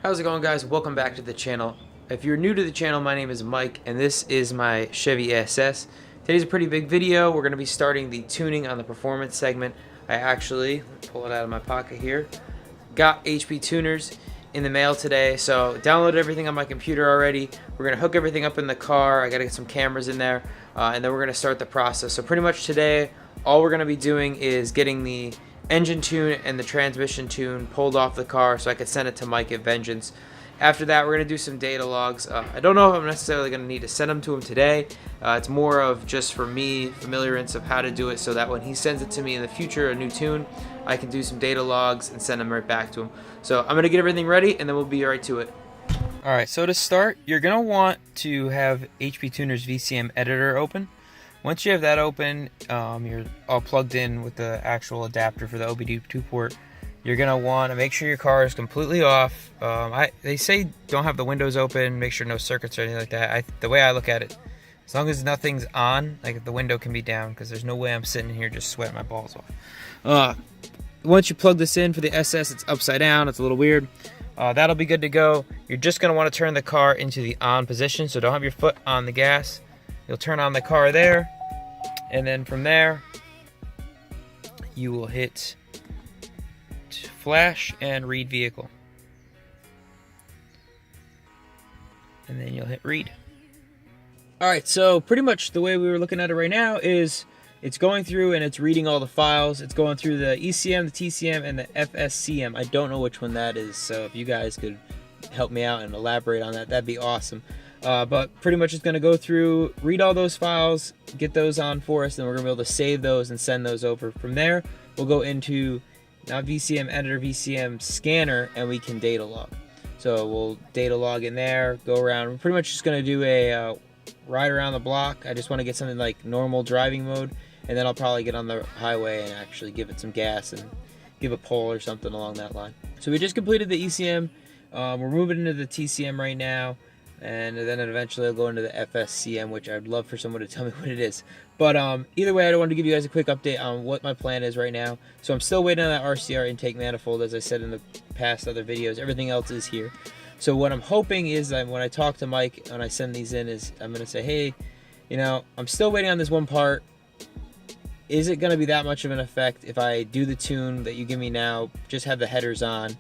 How's it going, guys? Welcome back to the channel. If you're new to the channel, my name is Mike and this is my Chevy SS. Today's a pretty big video. We're going to be starting the tuning on the performance segment. I actually, pull it out of my pocket here, got HP tuners in the mail today, so downloaded everything on my computer already. We're going to hook everything up in the car. I got to get some cameras in there, and then we're going to start the process. So pretty much today, all we're going to be doing is getting the engine tune and the transmission tune pulled off the car so I could send it to Mike at Vengeance. After that, we're going to do some data logs. I don't know if I'm necessarily going to need to send them to him today. It's more of just for me, familiarance of how to do it so that when he sends it to me in the future, a new tune, I can do some data logs and send them right back to him. So I'm going to get everything ready and then we'll be right to it. Alright, so to start, you're going to want to have HP Tuner's VCM editor open. Once you have that open, you're all plugged in with the actual adapter for the OBD2 port. You're going to want to make sure your car is completely off. They say don't have the windows open, make sure no circuits or anything like that. The way I look at it, as long as nothing's on, like the window can be down, because there's no way I'm sitting here just sweating my balls off. Once you plug this in for the SS, it's upside down, it's a little weird. That'll be good to go. You're just going to want to turn the car into the on position, so don't have your foot on the gas. You'll turn on the car there, and then from there, you will hit flash and read vehicle. And then you'll hit read. Alright, so pretty much the way we were looking at it right now is it's going through and it's reading all the files. It's going through the ECM, the TCM, and the FSCM. I don't know which one that is, so if you guys could help me out and elaborate on that, that'd be awesome. But pretty much it's going to go through, read all those files, get those on for us, and we're going to be able to save those and send those over. From there, we'll go into, not VCM editor, VCM scanner, and we can data log. So we'll data log in there, go around. We're pretty much just going to do a ride around the block. I just want to get something like normal driving mode, and then I'll probably get on the highway and actually give it some gas and give a pull or something along that line. So we just completed the ECM. We're moving into the TCM right now, and then eventually I'll go into the FSCM, which I'd love for someone to tell me what it is. But either way, I wanted to give you guys a quick update on what my plan is right now. So I'm still waiting on that RCR intake manifold, as I said in the past other videos. Everything else is here. So what I'm hoping is that when I talk to Mike and I send these in, is I'm going to say, hey, you know, I'm still waiting on this one part. Is it going to be that much of an effect if I do the tune that you give me now, just have the headers on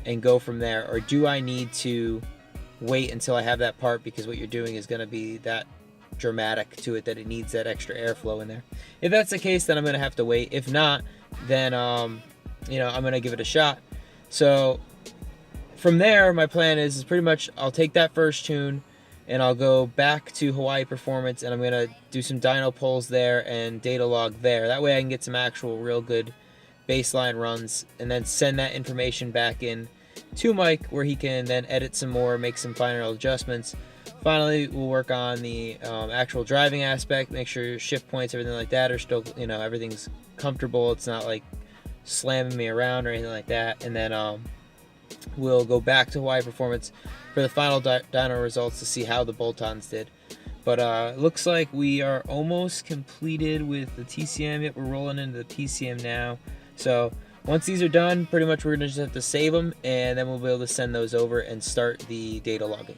and go from there? Or do I need to wait until I have that part, because what you're doing is going to be that dramatic to it that it needs that extra airflow in there? If that's the case, then I'm going to have to wait. If not, then you know, I'm going to give it a shot. So from there, my plan is pretty much I'll take that first tune and I'll go back to Hawaii Performance, and I'm going to do some dyno pulls there and data log there. That way I can get some actual real good baseline runs and then send that information back in to Mike, where he can then edit some more, make some final adjustments. Finally, we'll work on the actual driving aspect, make sure your shift points, everything like that are still, you know, everything's comfortable. It's not like slamming me around or anything like that. And then we'll go back to Hawaii Performance for the final dyno results to see how the bolt-ons did. But it looks like we are almost completed with the TCM. Yet we're rolling into the PCM now. So once these are done, pretty much we're going to just have to save them, and then we'll be able to send those over and start the data logging.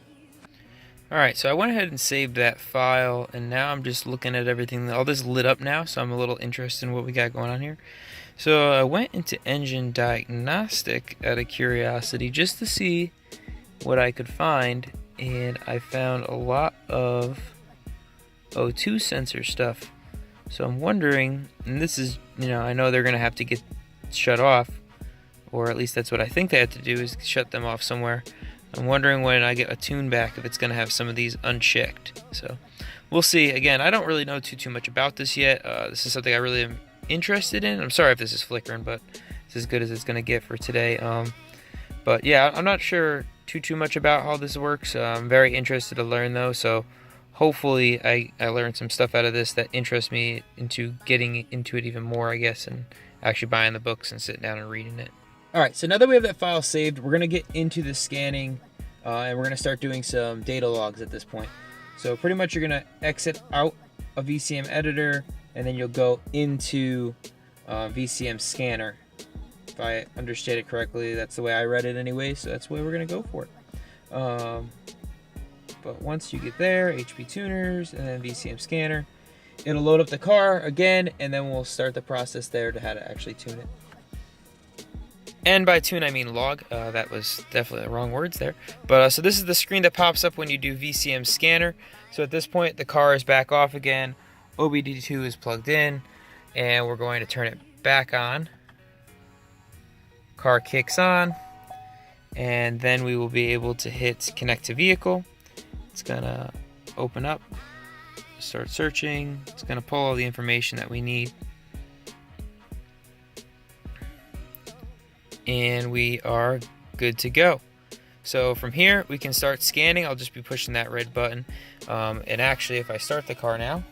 Alright, so I went ahead and saved that file, and now I'm just looking at everything. All this lit up now, so I'm a little interested in what we got going on here. So I went into Engine Diagnostic out of curiosity just to see what I could find, and I found a lot of O2 sensor stuff. So I'm wondering, and this is, you know, I know they're going to have to get shut off, or at least that's what I think they have to do, is shut them off somewhere. I'm wondering when I get a tune back if it's going to have some of these unchecked. So we'll see. Again, I don't really know too much about this yet. This is something I really am interested in. I'm sorry if this is flickering, but it's as good as it's going to get for today. But yeah, I'm not sure too much about how this works. I'm very interested to learn though, so hopefully I learned some stuff out of this that interests me into getting into it even more, I guess, and actually buying the books and sitting down and reading it. Alright, so now that we have that file saved, we're going to get into the scanning, and we're going to start doing some data logs at this point. So pretty much you're going to exit out of VCM editor, and then you'll go into VCM scanner. if I understand it correctly. That's the way I read it anyway, so that's the way we're going to go for it. But once you get there, HP tuners and then VCM scanner, it'll load up the car again, and then we'll start the process there to how to actually tune it. And by tune, I mean log. That was definitely the wrong words there. But so this is the screen that pops up when you do VCM scanner. So at this point, the car is back off again. OBD2 is plugged in, and we're going to turn it back on. Car kicks on, and then we will be able to hit connect to vehicle. It's gonna open up, start searching. It's gonna pull all the information that we need. And we are good to go. So from here we can start scanning. I'll just be pushing that red button, and actually if I start the car now,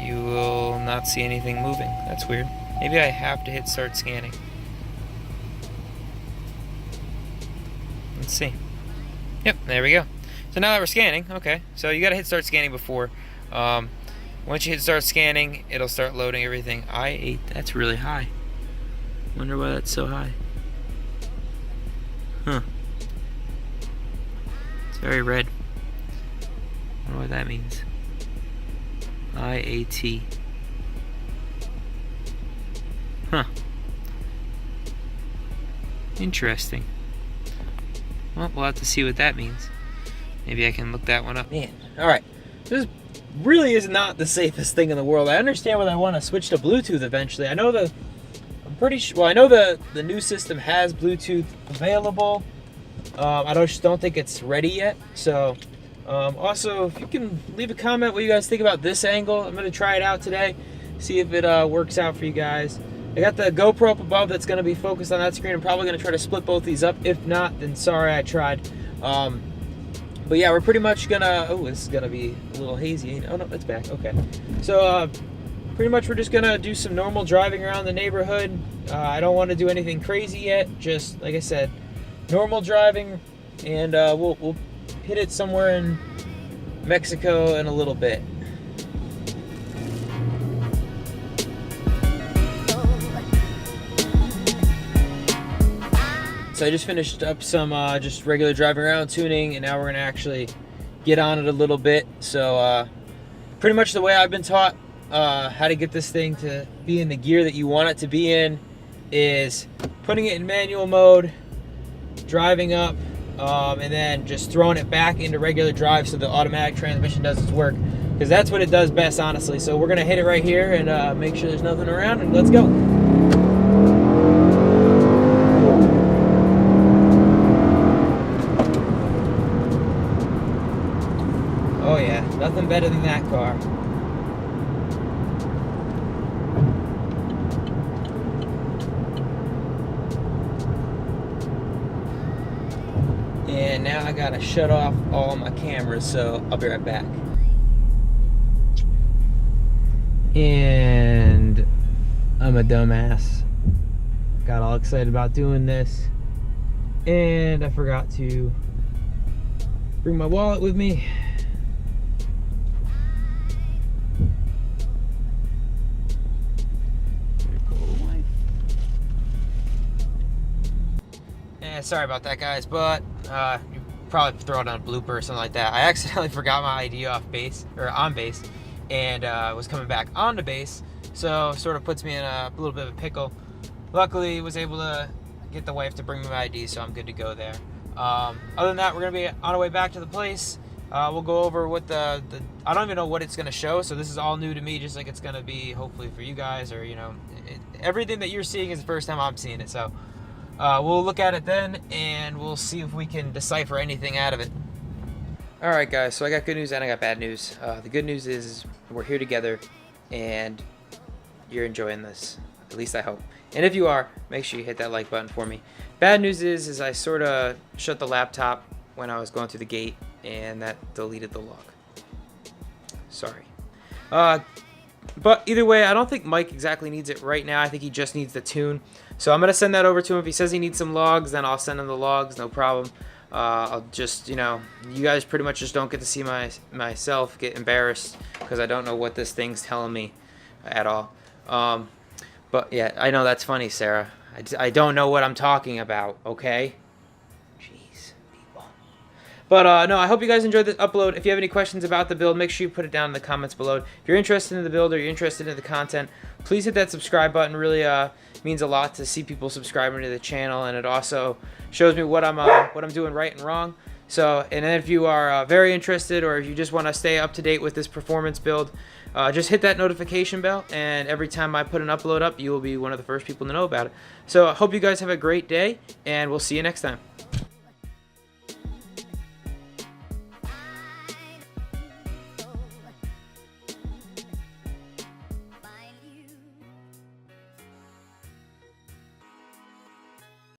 you will not see anything moving. That's weird. Maybe I have to hit start scanning. Let's see. Yep, there we go. So now that we're scanning, okay, so you gotta hit start scanning before. Once you hit start scanning, it'll start loading everything. I8, that's really high. Wonder why that's so high. Huh. It's very red. Wonder what that means. IAT. Huh. Interesting. Well, we'll have to see what that means. Maybe I can look that one up. Man, alright. This really is not the safest thing in the world. I understand why I want to switch to Bluetooth eventually. I know I know the new system has Bluetooth available. I just don't think it's ready yet. So, also, if you can leave a comment what you guys think about this angle. I'm going to try it out today, see if it works out for you guys. I got the GoPro up above that's going to be focused on that screen. I'm probably going to try to split both these up. If not, then sorry, I tried. But yeah, we're pretty much gonna, oh, this is gonna be a little hazy. Oh no, it's back, okay. So pretty much we're just gonna do some normal driving around the neighborhood. I don't want to do anything crazy yet, just like I said, normal driving, and we'll hit it somewhere in Mexico in a little bit. So I just finished up some just regular driving around tuning, and now we're gonna actually get on it a little bit. So pretty much the way I've been taught how to get this thing to be in the gear that you want it to be in is putting it in manual mode, driving up, and then just throwing it back into regular drive so the automatic transmission does its work, because that's what it does best, honestly. So we're gonna hit it right here and make sure there's nothing around, and let's go. Oh yeah, nothing better than that car. And now I gotta shut off all my cameras, so I'll be right back. And I'm a dumbass. Got all excited about doing this, and I forgot to bring my wallet with me. Sorry about that, guys, but you probably throw it on a blooper or something like that. I accidentally forgot my ID on base, and was coming back onto base, so sort of puts me in a little bit of a pickle. Luckily, was able to get the wife to bring me my ID, so I'm good to go there. Other than that, we're gonna be on our way back to the place. We'll go over what the I don't even know what it's gonna show, so this is all new to me, just like it's gonna be hopefully for you guys, or everything that you're seeing is the first time I'm seeing it. So. We'll look at it then, and we'll see if we can decipher anything out of it. Alright guys, so I got good news and I got bad news. The good news is we're here together, and you're enjoying this. At least I hope. And if you are, make sure you hit that like button for me. Bad news is I sort of shut the laptop when I was going through the gate, and that deleted the log. Sorry. But either way, I don't think Mike exactly needs it right now. I think he just needs the tune. So I'm going to send that over to him. If he says he needs some logs, then I'll send him the logs, no problem. I'll just, you guys pretty much just don't get to see myself get embarrassed because I don't know what this thing's telling me at all. But yeah, I know that's funny, Sarah. I don't know what I'm talking about, okay? Jeez, people. But no, I hope you guys enjoyed this upload. If you have any questions about the build, make sure you put it down in the comments below. If you're interested in the build or you're interested in the content, please hit that subscribe button. Really means a lot to see people subscribing to the channel, and it also shows me what I'm doing right and wrong. So, and then if you are very interested, or if you just want to stay up to date with this performance build, just hit that notification bell, and every time I put an upload up, you will be one of the first people to know about it. So I hope you guys have a great day, and we'll see you next time.